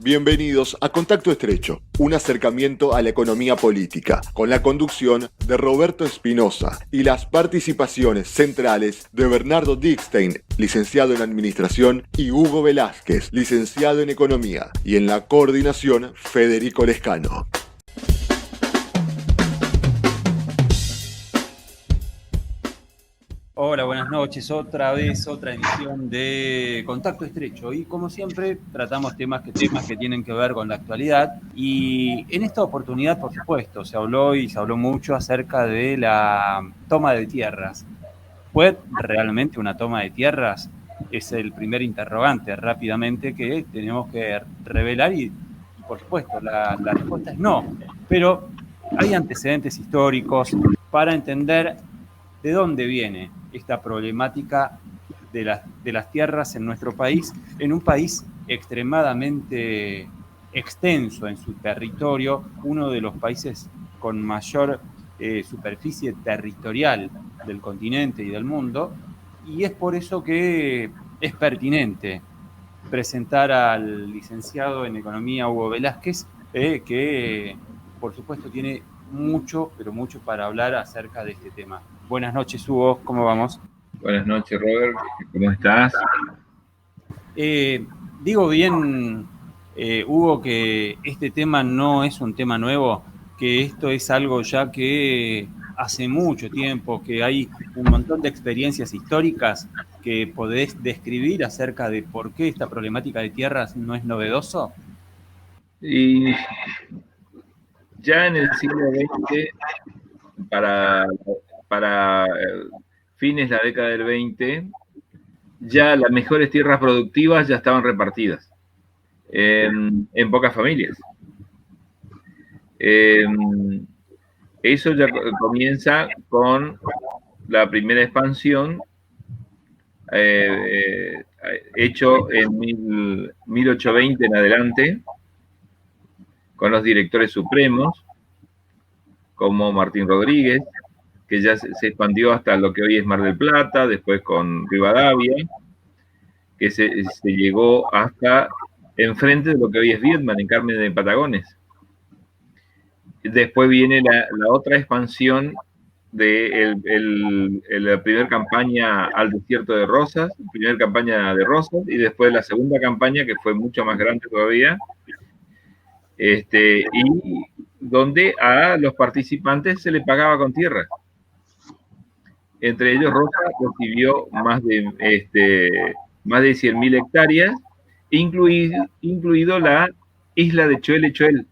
Bienvenidos a Contacto Estrecho, un acercamiento a la economía política, con la conducción de Roberto Espinosa y las participaciones centrales de Bernardo Dickstein, licenciado en Administración, y Hugo Velázquez, licenciado en Economía, y en la coordinación Federico Lescano. Hola, buenas noches. Otra vez, otra emisión de Contacto Estrecho. Y como siempre, tratamos temas que tienen que ver con la actualidad. Y en esta oportunidad, por supuesto, se habló mucho acerca de la toma de tierras. ¿Fue realmente una toma de tierras? Es el primer interrogante rápidamente que tenemos que revelar y por supuesto, la respuesta es no. Pero hay antecedentes históricos para entender de dónde viene esta problemática de las tierras en nuestro país, en un país extremadamente extenso en su territorio, uno de los países con mayor superficie territorial del continente y del mundo, y es por eso que es pertinente presentar al licenciado en Economía Hugo Velázquez, que por supuesto tiene mucho, pero mucho para hablar acerca de este tema. Buenas noches, Hugo, ¿cómo vamos? Buenas noches, Robert, ¿cómo estás? Digo bien, Hugo, que este tema no es un tema nuevo, que esto es algo ya que hace mucho tiempo, que hay un montón de experiencias históricas que podés describir acerca de por qué esta problemática de tierras no es novedoso. Y ya en el siglo XX, para fines de la década del 20, ya las mejores tierras productivas ya estaban repartidas en pocas familias. Eso ya comienza con la primera expansión hecho en 1820 en adelante, con los directores supremos, como Martín Rodríguez, que ya se expandió hasta lo que hoy es Mar del Plata, después con Rivadavia, que se llegó hasta enfrente de lo que hoy es Viedma, en Carmen de Patagones. Después viene la otra expansión de la primera campaña al desierto de Rosas, primera campaña de Rosas, y después la segunda campaña, que fue mucho más grande todavía, y donde a los participantes se les pagaba con tierra. Entre ellos, Rosa recibió más de 100.000 hectáreas, incluido la isla de Choel.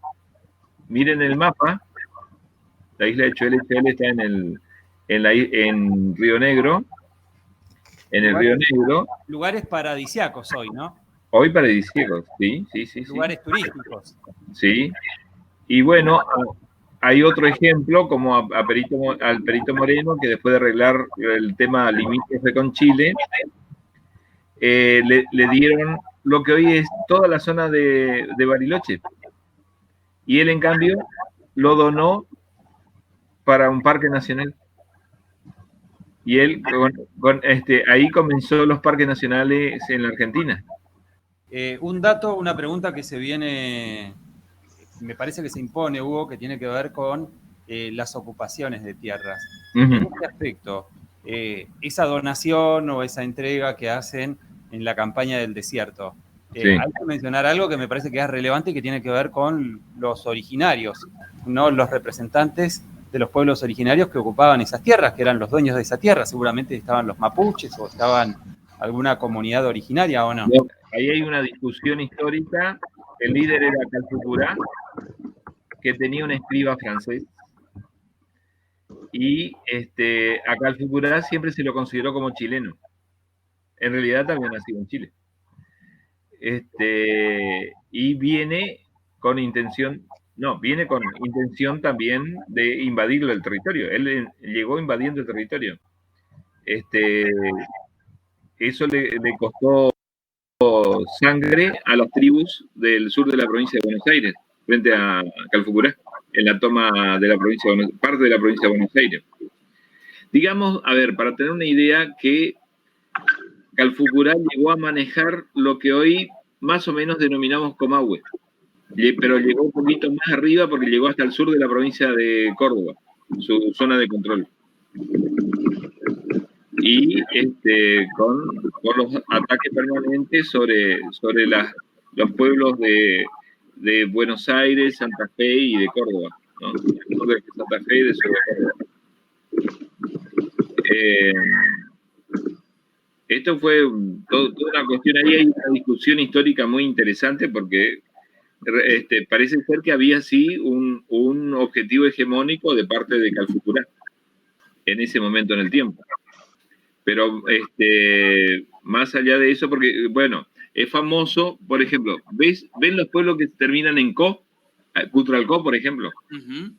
Miren el mapa, la isla de Choel está en Río Negro, Lugares paradisíacos hoy, ¿no? Hoy paradisíacos, sí. Lugares turísticos. Sí, y bueno, hay otro ejemplo, como al Perito Moreno, que después de arreglar el tema limítrofe con Chile, le dieron lo que hoy es toda la zona de Bariloche. Y él, en cambio, lo donó para un parque nacional. Y él, ahí comenzó los parques nacionales en la Argentina. Una pregunta que se viene, me parece que se impone, Hugo, que tiene que ver con las ocupaciones de tierras. En este aspecto, esa donación o esa entrega que hacen en la campaña del desierto, Sí. Hay que mencionar algo que me parece que es relevante y que tiene que ver con los originarios, no los representantes de los pueblos originarios que ocupaban esas tierras, que eran los dueños de esa tierra. Seguramente estaban los mapuches o estaban alguna comunidad originaria, ¿o no? No, ahí hay una discusión histórica. El líder era Calfucurá, que tenía un escriba francés, y a Calfucurá siempre se lo consideró como chileno. En realidad había nacido en Chile. Y viene con intención también de invadir el territorio. Él llegó invadiendo el territorio. Eso le costó sangre a las tribus del sur de la provincia de Buenos Aires, frente a Calfucurá, en la toma de la provincia de parte de la provincia de Buenos Aires. Digamos, a ver, para tener una idea, que Calfucurá llegó a manejar lo que hoy más o menos denominamos Comahue, pero llegó un poquito más arriba porque llegó hasta el sur de la provincia de Córdoba, su zona de control. Y con los ataques permanentes sobre los pueblos de Buenos Aires, Santa Fe y de Córdoba, ¿no? El sur de Santa Fe y de sur de Córdoba. Esto fue toda una cuestión, ahí hay una discusión histórica muy interesante porque parece ser que había sí un objetivo hegemónico de parte de Calfucurá en ese momento en el tiempo. Pero más allá de eso, porque, bueno, es famoso, por ejemplo, ¿ven los pueblos que terminan en Co? Cutralcó, por ejemplo. Uh-huh.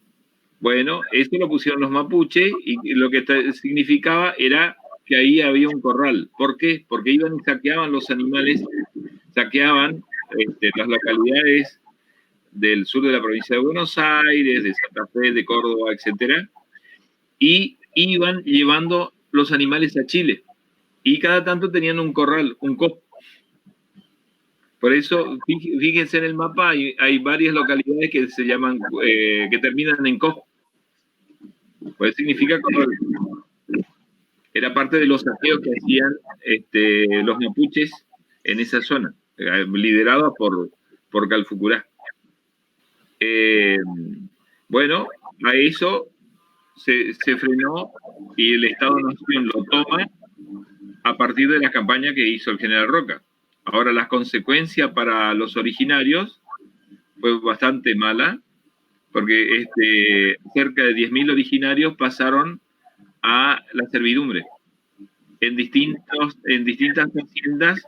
Bueno, eso lo pusieron los mapuches y lo que significaba era que ahí había un corral. ¿Por qué? Porque iban y saqueaban los animales, saqueaban las localidades del sur de la provincia de Buenos Aires, de Santa Fe, de Córdoba, etcétera, y iban llevando los animales a Chile. Y cada tanto tenían un corral, un COP. Por eso, fíjense en el mapa, hay varias localidades que se llaman, que terminan en COP. Pues significa corral. Era parte de los saqueos que hacían los mapuches en esa zona, liderados por Calfucurá. Bueno, a eso se frenó y el Estado-Nación lo toma a partir de la campaña que hizo el general Roca. Ahora, las consecuencias para los originarios fue bastante mala, porque cerca de 10.000 originarios pasaron a la servidumbre en distintas haciendas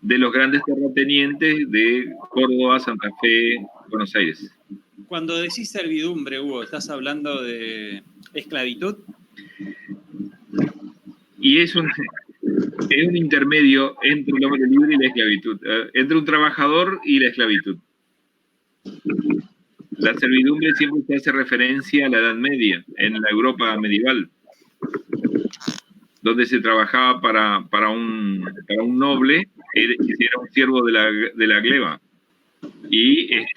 de los grandes terratenientes de Córdoba, Santa Fe, Buenos Aires. Cuando decís servidumbre, Hugo, ¿estás hablando de esclavitud? Y es un intermedio entre el hombre libre y la esclavitud, entre un trabajador y la esclavitud. La servidumbre siempre se hace referencia a la Edad Media, en la Europa medieval, donde se trabajaba para un noble que era un siervo de la gleba. Y ellos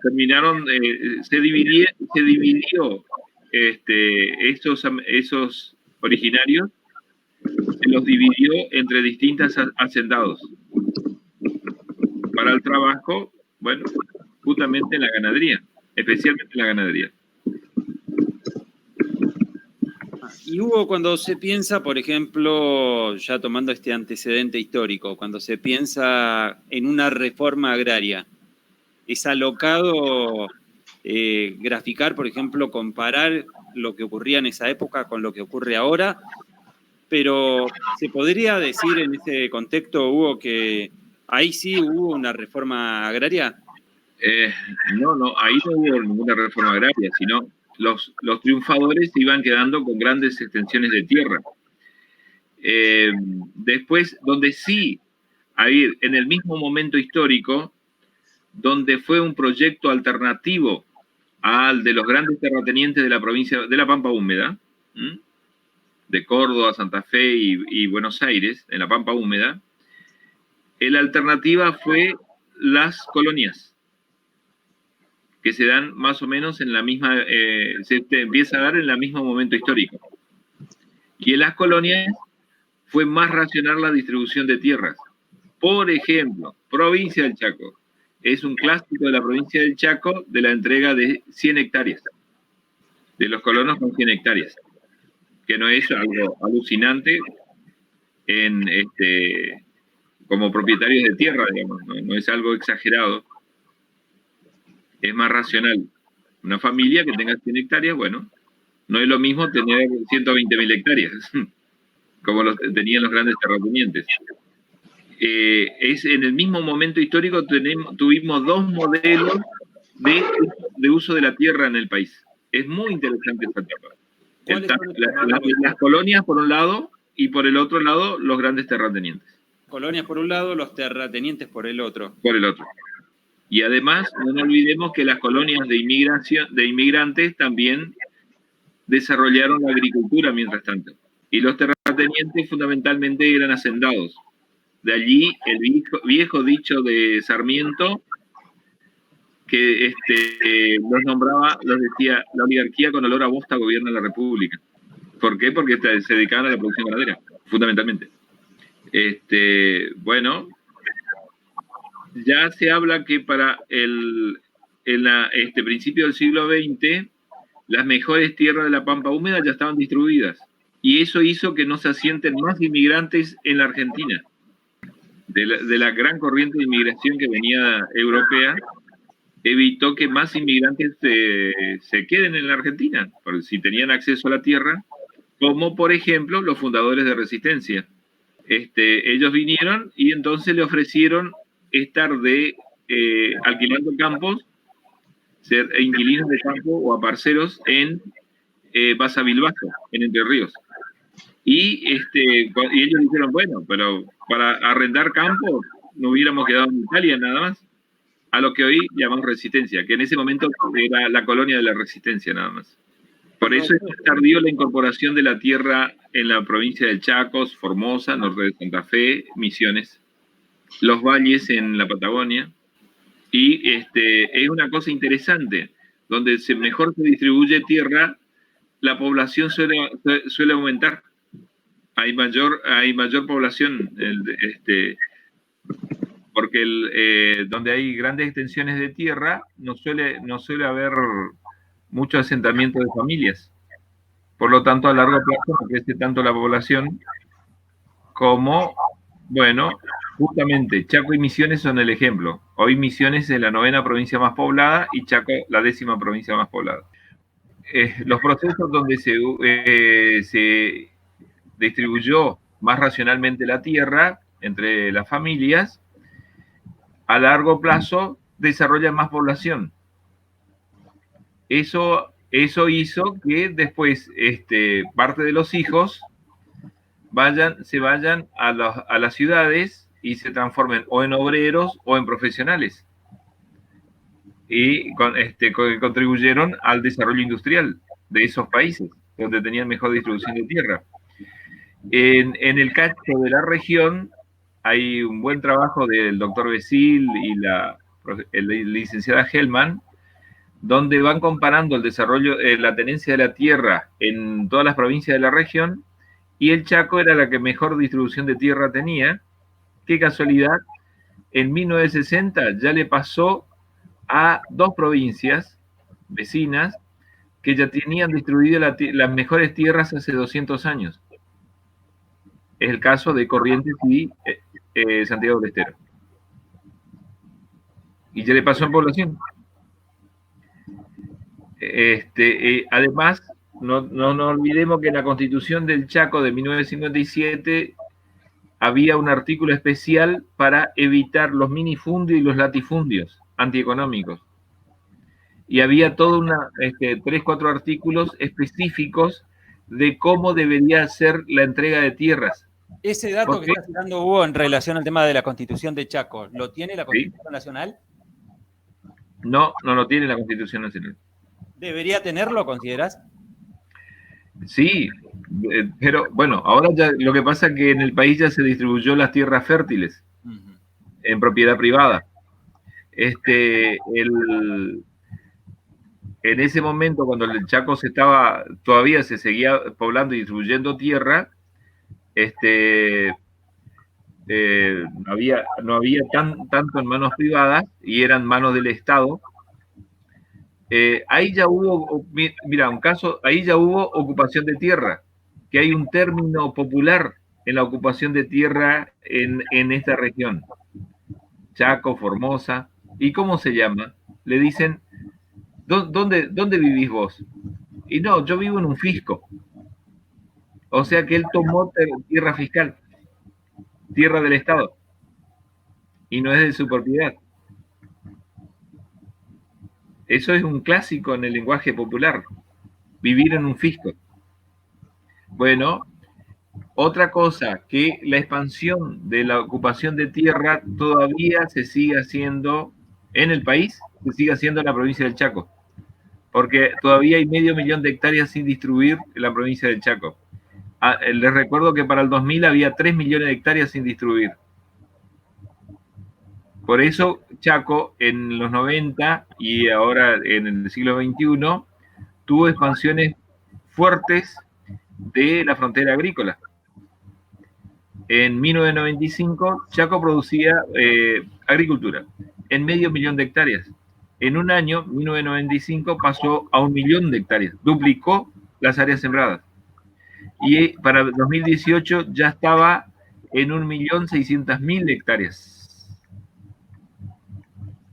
terminaron se dividió esos originarios, se los dividió entre distintos hacendados para el trabajo, bueno, justamente en la ganadería, especialmente en la ganadería. Y Hugo, cuando se piensa, por ejemplo, ya tomando este antecedente histórico, cuando se piensa en una reforma agraria, ¿es alocado graficar, por ejemplo, comparar lo que ocurría en esa época con lo que ocurre ahora? Pero ¿se podría decir en ese contexto, Hugo, que ahí sí hubo una reforma agraria? No, ahí no hubo ninguna reforma agraria, sino los triunfadores se iban quedando con grandes extensiones de tierra. Después, donde sí, en el mismo momento histórico, donde fue un proyecto alternativo al de los grandes terratenientes de la provincia de la Pampa Húmeda, de Córdoba, Santa Fe y Buenos Aires, en la Pampa Húmeda, la alternativa fue las colonias, que se dan más o menos en la misma, se empieza a dar en el mismo momento histórico. Y en las colonias fue más racional la distribución de tierras. Por ejemplo, provincia del Chaco. Es un clásico de la provincia del Chaco de la entrega de 100 hectáreas, de los colonos con 100 hectáreas, que no es algo alucinante como propietarios de tierra, digamos, no es algo exagerado. Es más racional. Una familia que tenga 100 hectáreas, bueno, no es lo mismo tener 120.000 hectáreas, como tenían los grandes terratenientes. Es en el mismo momento histórico tuvimos dos modelos de uso de la tierra en el país. Es muy interesante esta etapa. Las colonias por un lado y por el otro lado los grandes terratenientes. Colonias por un lado, los terratenientes por el otro. Por el otro. Y además, no olvidemos que las colonias de inmigrantes también desarrollaron la agricultura mientras tanto. y los terratenientes fundamentalmente eran hacendados. De allí el viejo dicho de Sarmiento, que los nombraba, los decía, la oligarquía con olor a bosta gobierna la república. ¿Por qué? Porque se dedicaban a la producción ganadera, fundamentalmente. Bueno, ya se habla que para el principio del siglo XX, las mejores tierras de la pampa húmeda ya estaban distribuidas. Y eso hizo que no se asienten más inmigrantes en la Argentina. De la gran corriente de inmigración que venía europea, evitó que más inmigrantes se queden en la Argentina, porque si tenían acceso a la tierra, como por ejemplo los fundadores de Resistencia. Ellos vinieron y entonces le ofrecieron estar alquilando campos, ser inquilinos de campo o aparceros en Basavilbaso, en Entre Ríos. Y ellos dijeron, bueno, pero para arrendar campo no hubiéramos quedado en Italia nada más. A lo que hoy llamamos Resistencia, que en ese momento era la colonia de la Resistencia nada más. Por eso es tardío la incorporación de la tierra en la provincia del Chacos, Formosa, norte de Santa Fe, Misiones, los valles en la Patagonia. Y es una cosa interesante, donde mejor se distribuye tierra, la población suele aumentar. Hay mayor población, porque donde hay grandes extensiones de tierra no suele haber mucho asentamiento de familias. Por lo tanto, a largo plazo no crece tanto la población como, bueno, justamente Chaco y Misiones son el ejemplo. Hoy Misiones es la 9ª provincia más poblada y Chaco la 10ª provincia más poblada. Los procesos donde se distribuyó más racionalmente la tierra entre las familias, a largo plazo desarrollan más población. Eso hizo que después parte de los hijos se vayan a las ciudades y se transformen o en obreros o en profesionales. Y contribuyeron al desarrollo industrial de esos países, donde tenían mejor distribución de tierra. En el caso de la región, hay un buen trabajo del doctor Becil y la licenciada Hellman, donde van comparando el desarrollo, la tenencia de la tierra en todas las provincias de la región, y el Chaco era la que mejor distribución de tierra tenía. Qué casualidad, en 1960 ya le pasó a 2 provincias vecinas que ya tenían distribuido las mejores tierras hace 200 años. Es el caso de Corrientes y Santiago del Estero. Y ya le pasó en población. Además, no olvidemos que en la Constitución del Chaco de 1957 había un artículo especial para evitar los minifundios y los latifundios antieconómicos. Y había todo 3, 4 artículos específicos de cómo debería ser la entrega de tierras. Ese dato que está citando Hugo en relación al tema de la Constitución de Chaco, ¿lo tiene la Constitución Nacional? No lo tiene la Constitución Nacional. ¿Debería tenerlo, consideras? Sí, pero bueno, ahora ya lo que pasa es que en el país ya se distribuyó las tierras fértiles en propiedad privada. En ese momento, cuando el Chaco todavía se seguía poblando y distribuyendo tierra, no había tanto en manos privadas y eran manos del Estado. Ahí ya hubo, mira, un caso, ahí ya hubo ocupación de tierra, que hay un término popular en la ocupación de tierra en esta región. Chaco, Formosa. ¿Y cómo se llama? Le dicen, ¿dónde vivís vos? Y no, yo vivo en un fisco. O sea que él tomó tierra fiscal, tierra del Estado, y no es de su propiedad. Eso es un clásico en el lenguaje popular, vivir en un fisco. Bueno, otra cosa, que la expansión de la ocupación de tierra todavía se sigue haciendo en el país, se sigue haciendo en la provincia del Chaco, porque todavía hay 500.000 de hectáreas sin distribuir en la provincia del Chaco. Les recuerdo que para el 2000 había 3 millones de hectáreas sin distribuir. Por eso Chaco en los 90 y ahora en el siglo XXI tuvo expansiones fuertes de la frontera agrícola. En 1995 Chaco producía agricultura en 500.000 de hectáreas. En un año, 1995, pasó a 1 millón de hectáreas, duplicó las áreas sembradas. Y para 2018 ya estaba en 1.600.000 hectáreas.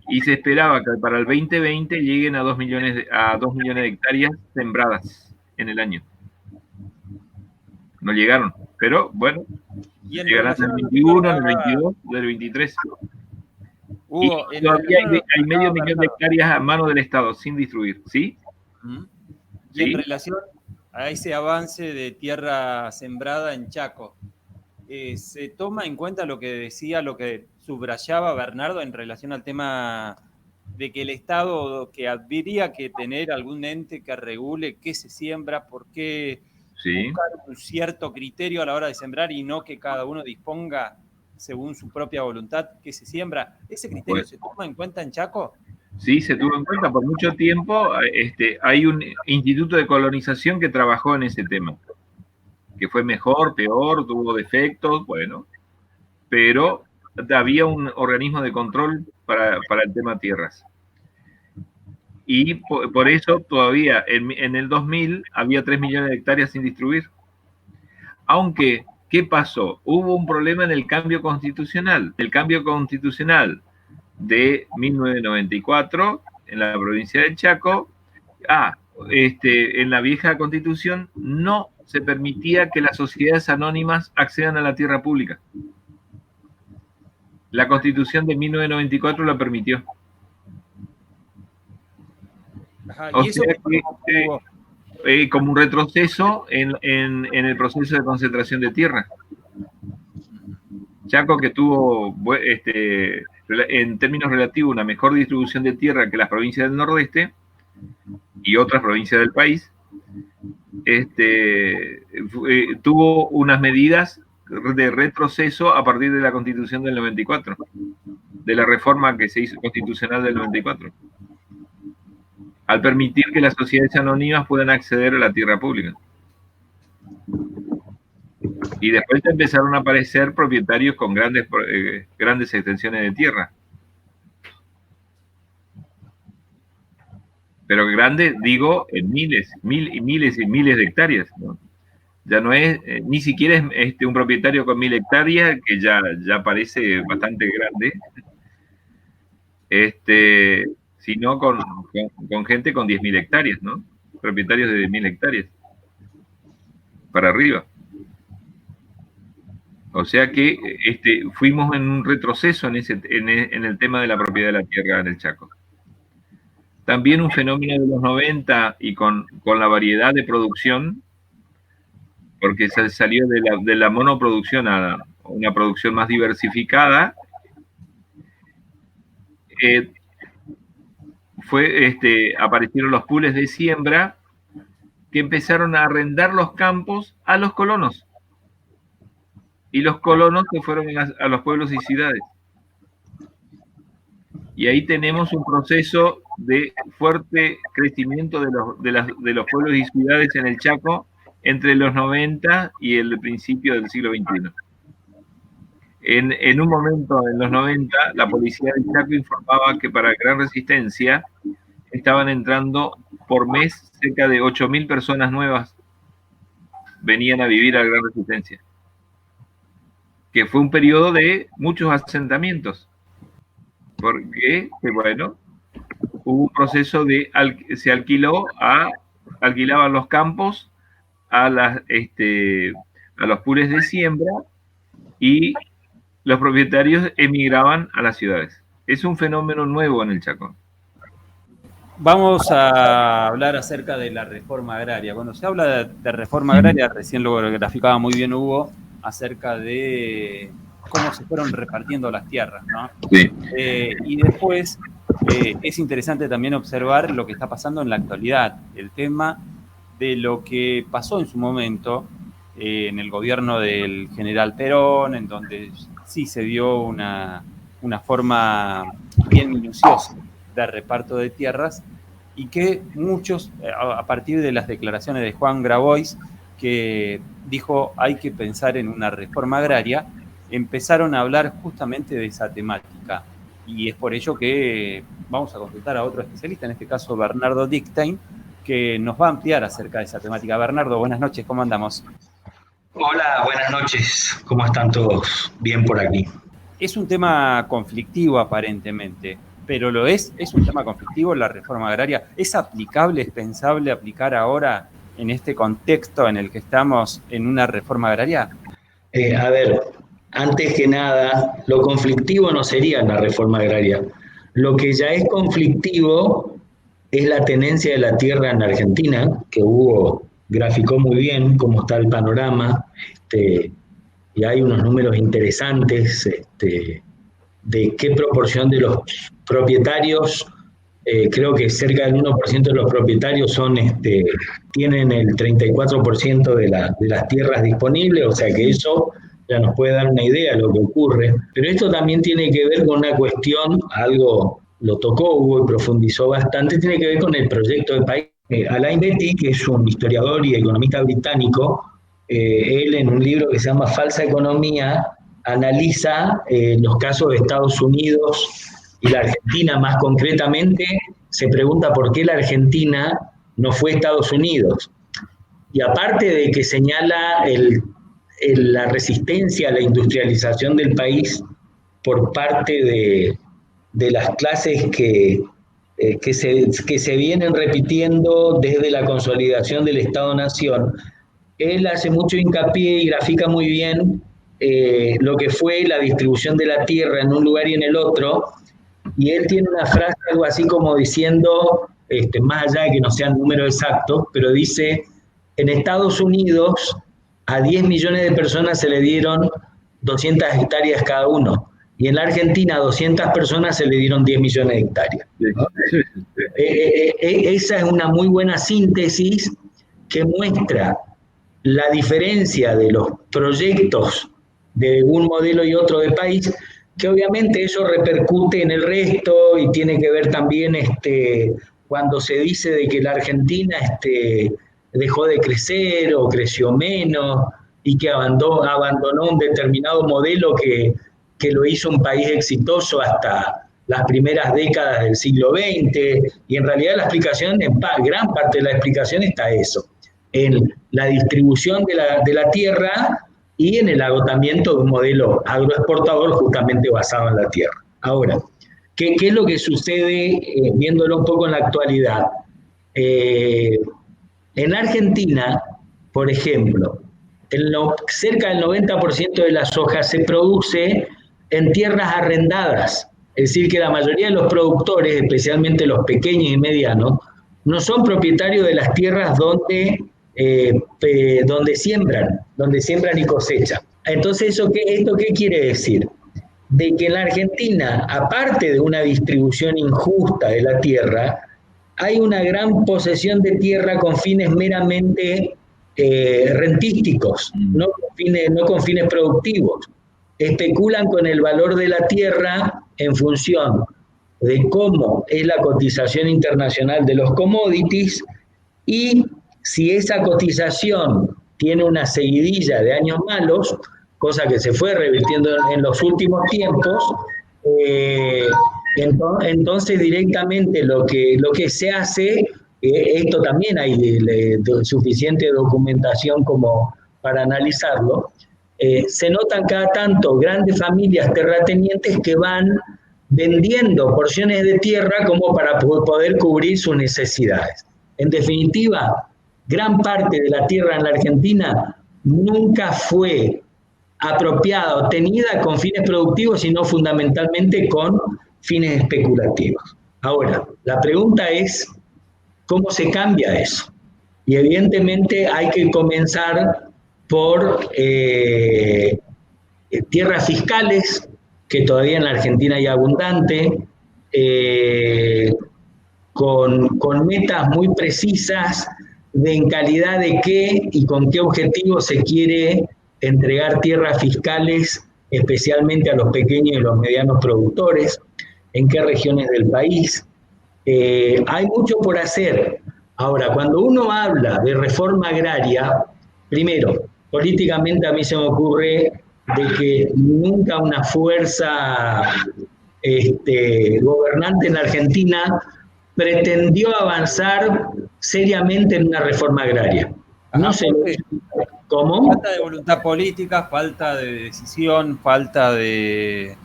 Y se esperaba que para el 2020 lleguen a 2 millones de hectáreas sembradas en el año. No llegaron, pero bueno, llegarán en el 21, en el 22, en el 23. Hugo, y todavía hay 500.000 de hectáreas a mano del Estado sin distribuir, ¿sí? Y en relación a ese avance de tierra sembrada en Chaco, ¿se toma en cuenta lo que decía, lo que subrayaba Bernardo en relación al tema de que el Estado que habría que tener algún ente que regule qué se siembra, por qué buscar un cierto criterio a la hora de sembrar y no que cada uno disponga según su propia voluntad qué se siembra? ¿Ese criterio se toma en cuenta en Chaco? Sí, se tuvo en cuenta por mucho tiempo. Hay un instituto de colonización que trabajó en ese tema, que fue mejor, peor, tuvo defectos, bueno, pero había un organismo de control para el tema tierras. Y por eso todavía en el 2000 había 3 millones de hectáreas sin distribuir. Aunque, ¿qué pasó? Hubo un problema en el cambio constitucional. El cambio constitucional de 1994 en la provincia de Chaco, en la vieja constitución no se permitía que las sociedades anónimas accedan a la tierra pública. La constitución de 1994 la permitió. Ajá, ¿y eso como un retroceso en el proceso de concentración de tierra. Chaco, que tuvo en términos relativos una mejor distribución de tierra que las provincias del Nordeste y otras provincias del país, tuvo unas medidas de retroceso a partir de la Constitución del 94, de la reforma que se hizo constitucional del 94, al permitir que las sociedades anónimas puedan acceder a la tierra pública. Y después empezaron a aparecer propietarios con grandes extensiones de tierra. Pero grandes, digo, en miles y miles de hectáreas, ¿no? Ya no es, ni siquiera es un propietario con 1.000 hectáreas, que ya parece bastante grande, sino con gente con 10.000 hectáreas, ¿no? Propietarios de 10.000 hectáreas para arriba. O sea que fuimos en un retroceso en el tema de la propiedad de la tierra en el Chaco. También un fenómeno de los 90 y con la variedad de producción, porque se salió de la monoproducción a una producción más diversificada, aparecieron los pools de siembra que empezaron a arrendar los campos a los colonos. Y los colonos se fueron a los pueblos y ciudades. Y ahí tenemos un proceso de fuerte crecimiento de los pueblos y ciudades en el Chaco entre los 90 y el principio del siglo XXI. En un momento, en los 90, la policía del Chaco informaba que para Gran Resistencia estaban entrando por mes cerca de 8.000 personas nuevas venían a vivir a Gran Resistencia, que fue un periodo de muchos asentamientos, porque, bueno, hubo un proceso se alquilaban los campos a los pools de siembra y los propietarios emigraban a las ciudades. Es un fenómeno nuevo en el Chaco. Vamos a hablar acerca de la reforma agraria. Cuando se habla de reforma agraria, recién lo graficaba muy bien Hugo, acerca de cómo se fueron repartiendo las tierras, ¿no? Sí. Y después es interesante también observar lo que está pasando en la actualidad, el tema de lo que pasó en su momento en el gobierno del general Perón, en donde sí se dio una forma bien minuciosa de reparto de tierras, y que muchos, a partir de las declaraciones de Juan Grabois, que dijo hay que pensar en una reforma agraria, empezaron a hablar justamente de esa temática. Y es por ello que vamos a consultar a otro especialista, en este caso Bernardo Dickstein, que nos va a ampliar acerca de esa temática. Bernardo, buenas noches, ¿cómo andamos? Hola, buenas noches, ¿cómo están todos? Bien por aquí. Es un tema conflictivo aparentemente, pero lo es un tema conflictivo la reforma agraria. ¿Es aplicable, es pensable aplicar ahora en este contexto en el que estamos en una reforma agraria? A ver, antes que nada, lo conflictivo no sería la reforma agraria. Lo que ya es conflictivo es la tenencia de la tierra en Argentina, que Hugo graficó muy bien cómo está el panorama, y hay unos números interesantes de qué proporción de los propietarios, creo que cerca del 1% de los propietarios tienen el 34% de las tierras disponibles, o sea que eso ya nos puede dar una idea de lo que ocurre. Pero esto también tiene que ver con una cuestión, algo lo tocó Hugo y profundizó bastante, tiene que ver con el proyecto de país. Alain Beatty, que es un historiador y economista británico, él en un libro que se llama Falsa Economía, analiza los casos de Estados Unidos y la Argentina más concretamente, se pregunta por qué la Argentina no fue Estados Unidos. Y aparte de que señala la resistencia a la industrialización del país por parte de las clases que se vienen repitiendo desde la consolidación del Estado-Nación, él hace mucho hincapié y grafica muy bien lo que fue la distribución de la tierra en un lugar y en el otro, y él tiene una frase algo así como diciendo, más allá de que no sean números exactos, pero dice, en Estados Unidos a 10 millones de personas se le dieron 200 hectáreas cada uno, y en la Argentina a 200 personas se le dieron 10 millones de hectáreas, ¿no? Esa es una muy buena síntesis que muestra la diferencia de los proyectos de un modelo y otro de país, que obviamente eso repercute en el resto y tiene que ver también cuando se dice de que la Argentina dejó de crecer o creció menos y que abandonó un determinado modelo que lo hizo un país exitoso hasta las primeras décadas del siglo XX, y en realidad la explicación, gran parte de la explicación está eso, en la distribución de la tierra y en el agotamiento de un modelo agroexportador justamente basado en la tierra. Ahora, ¿qué es lo que sucede viéndolo un poco en la actualidad? En Argentina, por ejemplo, cerca del 90% de la soja se produce en tierras arrendadas, es decir, que la mayoría de los productores, especialmente los pequeños y medianos, no son propietarios de las tierras donde siembran y cosechan. Entonces, ¿esto qué quiere decir? De que en la Argentina, aparte de una distribución injusta de la tierra, hay una gran posesión de tierra con fines meramente rentísticos, no con fines productivos. Especulan con el valor de la tierra en función de cómo es la cotización internacional de los commodities, y si esa cotización tiene una seguidilla de años malos, cosa que se fue revirtiendo en los últimos tiempos, entonces directamente lo que se hace, esto también hay suficiente documentación como para analizarlo, se notan cada tanto grandes familias terratenientes que van vendiendo porciones de tierra como para poder cubrir sus necesidades. En definitiva, gran parte de la tierra en la Argentina nunca fue apropiada o tenida con fines productivos, sino fundamentalmente con fines especulativos. Ahora, la pregunta es, ¿cómo se cambia eso? Y evidentemente hay que comenzar por tierras fiscales, que todavía en la Argentina hay abundante, con metas muy precisas en calidad de qué y con qué objetivo se quiere entregar tierras fiscales, especialmente a los pequeños y los medianos productores, en qué regiones del país. Hay mucho por hacer. Ahora, cuando uno habla de reforma agraria, primero, políticamente a mí se me ocurre de que nunca una fuerza gobernante en Argentina pretendió avanzar seriamente en una reforma agraria. No sé cómo. Falta de voluntad política, falta de decisión, falta de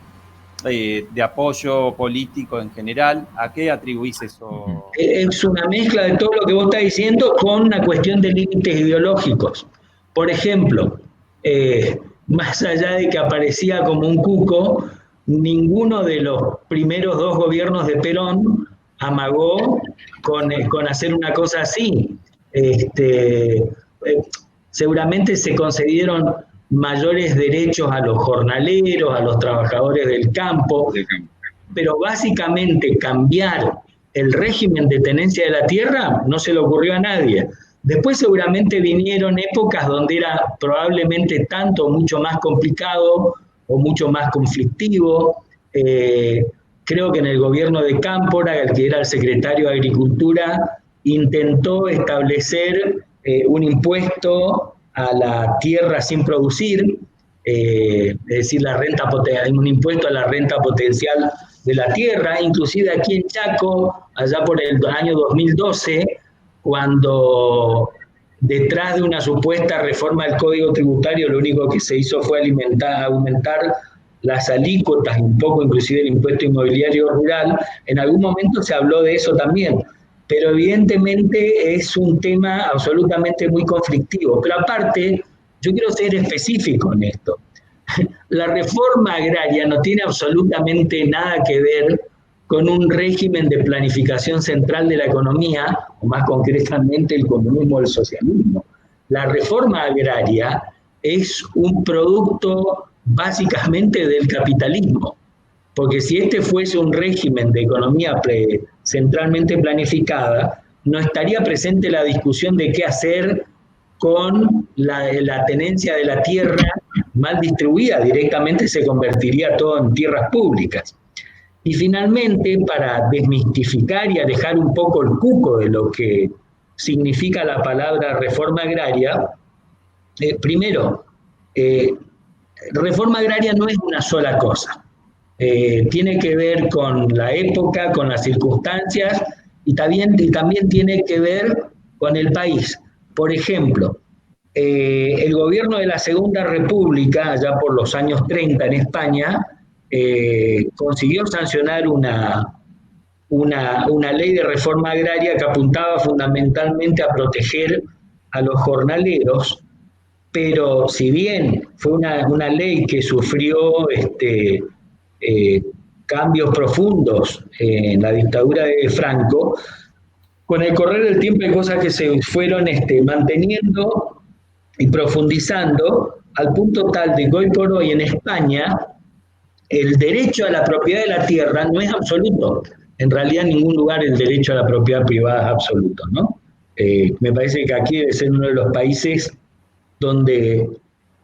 apoyo político en general. ¿A qué atribuís eso? Es una mezcla de todo lo que vos estás diciendo con una cuestión de límites ideológicos. Por ejemplo, más allá de que aparecía como un cuco, ninguno de los primeros 2 gobiernos de Perón amagó con hacer una cosa así. Seguramente se concedieron mayores derechos a los jornaleros, a los trabajadores del campo, pero básicamente cambiar el régimen de tenencia de la tierra no se le ocurrió a nadie. Después seguramente vinieron épocas donde era probablemente tanto o mucho más complicado o mucho más conflictivo. Creo que en el gobierno de Cámpora, el que era el secretario de Agricultura, intentó establecer un impuesto a la tierra sin producir, es decir, un impuesto a la renta potencial de la tierra, inclusive aquí en Chaco, allá por el año 2012, cuando detrás de una supuesta reforma del Código Tributario lo único que se hizo fue aumentar las alícuotas, un poco inclusive el impuesto inmobiliario rural, en algún momento se habló de eso también, pero evidentemente es un tema absolutamente muy conflictivo. Pero aparte, yo quiero ser específico en esto. La reforma agraria no tiene absolutamente nada que ver con un régimen de planificación central de la economía, o más concretamente el comunismo o el socialismo. La reforma agraria es un producto básicamente del capitalismo, porque si este fuese un régimen de economía centralmente planificada, no estaría presente la discusión de qué hacer con la tenencia de la tierra mal distribuida, directamente se convertiría todo en tierras públicas. Y finalmente, para desmistificar y alejar un poco el cuco de lo que significa la palabra reforma agraria, primero, reforma agraria no es una sola cosa. Tiene que ver con la época, con las circunstancias y también tiene que ver con el país. Por ejemplo, el gobierno de la Segunda República, allá por los años 30 en España, consiguió sancionar una ley de reforma agraria que apuntaba fundamentalmente a proteger a los jornaleros, pero si bien fue una ley que sufrió cambios profundos en la dictadura de Franco, con el correr del tiempo hay cosas que se fueron manteniendo y profundizando al punto tal de que hoy por hoy en España el derecho a la propiedad de la tierra no es absoluto. En realidad en ningún lugar el derecho a la propiedad privada es absoluto, ¿no? Me parece que aquí debe ser uno de los países donde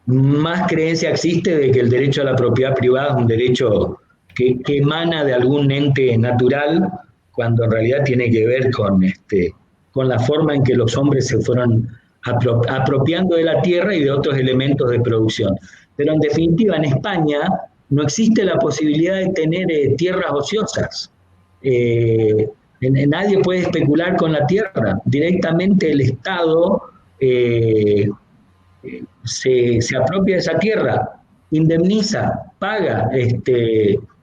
más creencia existe de que el derecho a la propiedad privada es un derecho que emana de algún ente natural, cuando en realidad tiene que ver con la forma en que los hombres se fueron apropiando de la tierra y de otros elementos de producción. Pero en definitiva, en España no existe la posibilidad de tener tierras ociosas. Nadie puede especular con la tierra. Directamente el Estado se apropia de esa tierra, indemniza, paga,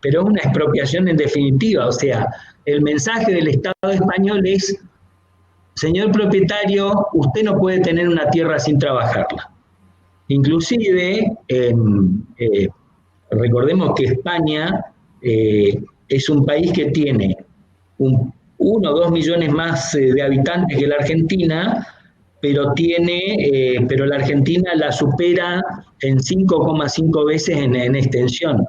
pero es una expropiación en definitiva. O sea, el mensaje del Estado español es: señor propietario, usted no puede tener una tierra sin trabajarla. Inclusive, recordemos que España es un país que tiene 1 o 2 millones más de habitantes que la Argentina, pero la Argentina la supera en 5,5 veces en extensión.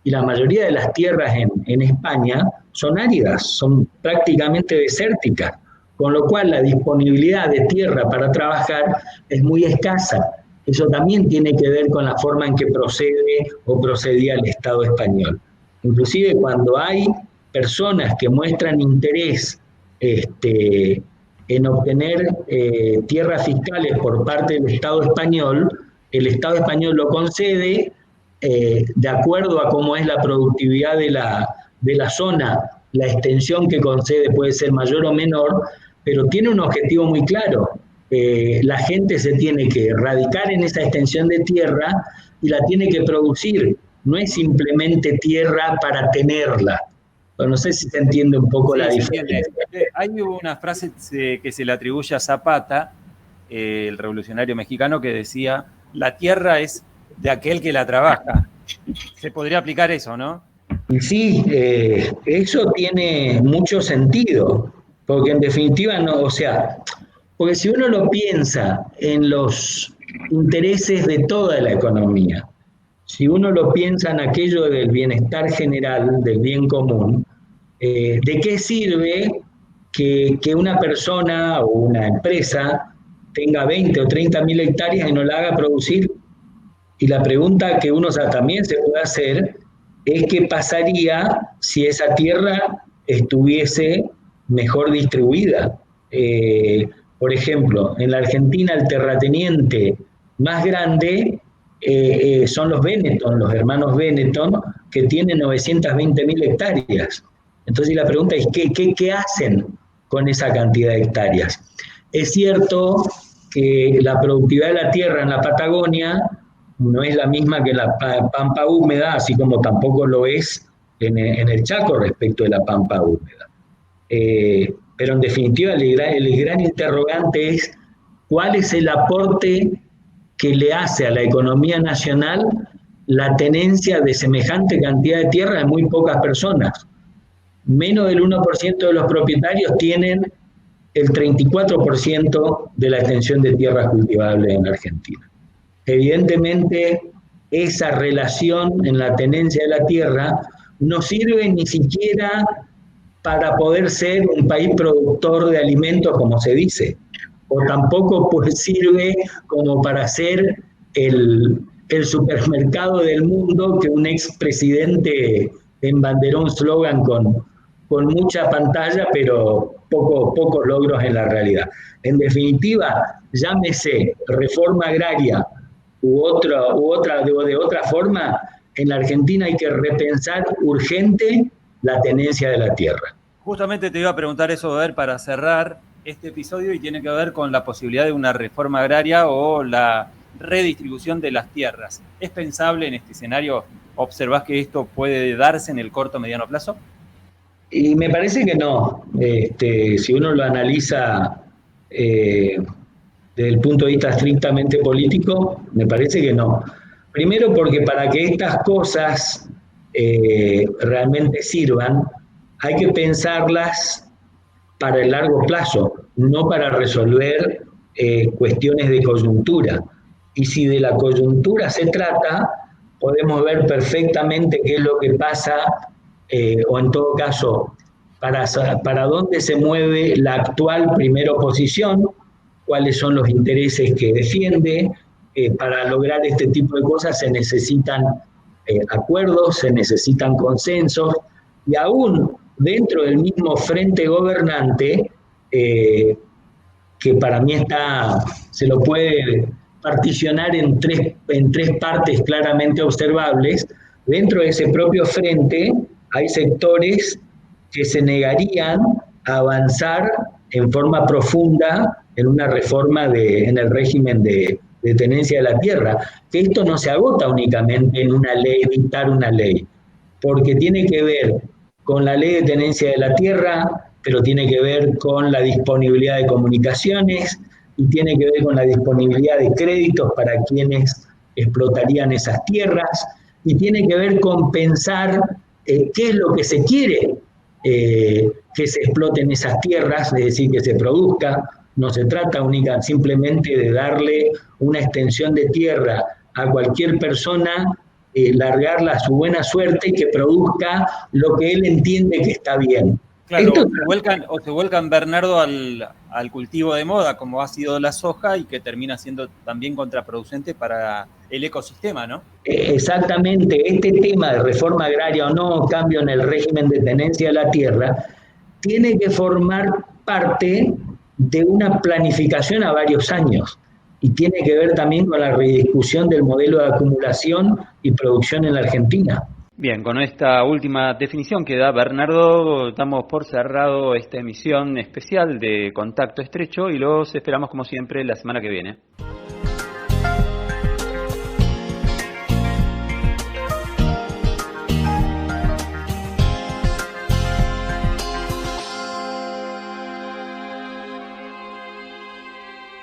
Y la mayoría de las tierras en España son áridas, son prácticamente desérticas, con lo cual la disponibilidad de tierra para trabajar es muy escasa. Eso también tiene que ver con la forma en que procede o procedía el Estado español. Inclusive cuando hay personas que muestran interés en obtener tierras fiscales por parte del Estado español, el Estado español lo concede de acuerdo a cómo es la productividad de la zona. La extensión que concede puede ser mayor o menor, pero tiene un objetivo muy claro. La gente se tiene que radicar en esa extensión de tierra y la tiene que producir. No es simplemente tierra para tenerla. No sé si se entiende un poco la diferencia. Hay una frase que se le atribuye a Zapata, el revolucionario mexicano, que decía: la tierra es de aquel que la trabaja. Se podría aplicar eso, ¿no? Sí, eso tiene mucho sentido, porque en definitiva no, o sea, porque si uno lo piensa en los intereses de toda la economía, si uno lo piensa en aquello del bienestar general, del bien común, ¿de qué sirve que una persona o una empresa tenga 20 o 30 mil hectáreas y no la haga producir? Y la pregunta que uno también se puede hacer es qué pasaría si esa tierra estuviese mejor distribuida. Por ejemplo, en la Argentina el terrateniente más grande son los Benetton, los hermanos Benetton, que tienen 920.000 hectáreas. Entonces la pregunta es, ¿qué hacen con esa cantidad de hectáreas? Es cierto que la productividad de la tierra en la Patagonia no es la misma que la pampa húmeda, así como tampoco lo es en el Chaco respecto de la pampa húmeda. Pero en definitiva el gran interrogante es cuál es el aporte que le hace a la economía nacional la tenencia de semejante cantidad de tierra de muy pocas personas. Menos del 1% de los propietarios tienen el 34% de la extensión de tierras cultivables en Argentina. Evidentemente, esa relación en la tenencia de la tierra no sirve ni siquiera para poder ser un país productor de alimentos, como se dice, o tampoco pues sirve como para ser el supermercado del mundo que un expresidente embanderó un slogan con mucha pantalla, pero pocos logros en la realidad. En definitiva, llámese reforma agraria de otra forma, en la Argentina hay que repensar urgente la tenencia de la tierra. Justamente te iba a preguntar eso, a ver, para cerrar este episodio, y tiene que ver con la posibilidad de una reforma agraria o la redistribución de las tierras. ¿Es pensable en este escenario? ¿Observás que esto puede darse en el corto o mediano plazo? Y me parece que no. Si uno lo analiza desde el punto de vista estrictamente político, me parece que no. Primero porque para que estas cosas realmente sirvan, hay que pensarlas para el largo plazo, no para resolver cuestiones de coyuntura. Y si de la coyuntura se trata, podemos ver perfectamente qué es lo que pasa, o en todo caso, para dónde se mueve la actual primera oposición, cuáles son los intereses que defiende. Para lograr este tipo de cosas se necesitan acuerdos, se necesitan consensos, y aún dentro del mismo frente gobernante, que para mí se lo puede particionar en tres partes claramente observables. Dentro de ese propio frente hay sectores que se negarían a avanzar en forma profunda en una reforma en el régimen de tenencia de la tierra, que esto no se agota únicamente en una ley, dictar una ley, porque tiene que ver con la ley de tenencia de la tierra, pero tiene que ver con la disponibilidad de comunicaciones y tiene que ver con la disponibilidad de créditos para quienes explotarían esas tierras, y tiene que ver con pensar qué es lo que se quiere que se exploten esas tierras, es decir, que se produzca. No se trata simplemente de darle una extensión de tierra a cualquier persona, largarla a su buena suerte y que produzca lo que él entiende que está bien. Claro, Esto- se vuelcan, Bernardo, al cultivo de moda, como ha sido la soja, y que termina siendo también contraproducente para el ecosistema, ¿no? Exactamente, este tema de reforma agraria o no, cambio en el régimen de tenencia de la tierra, tiene que formar parte de una planificación a varios años y tiene que ver también con la rediscusión del modelo de acumulación y producción en la Argentina. Bien, con esta última definición que da Bernardo, damos por cerrado esta emisión especial de Contacto Estrecho y los esperamos como siempre la semana que viene.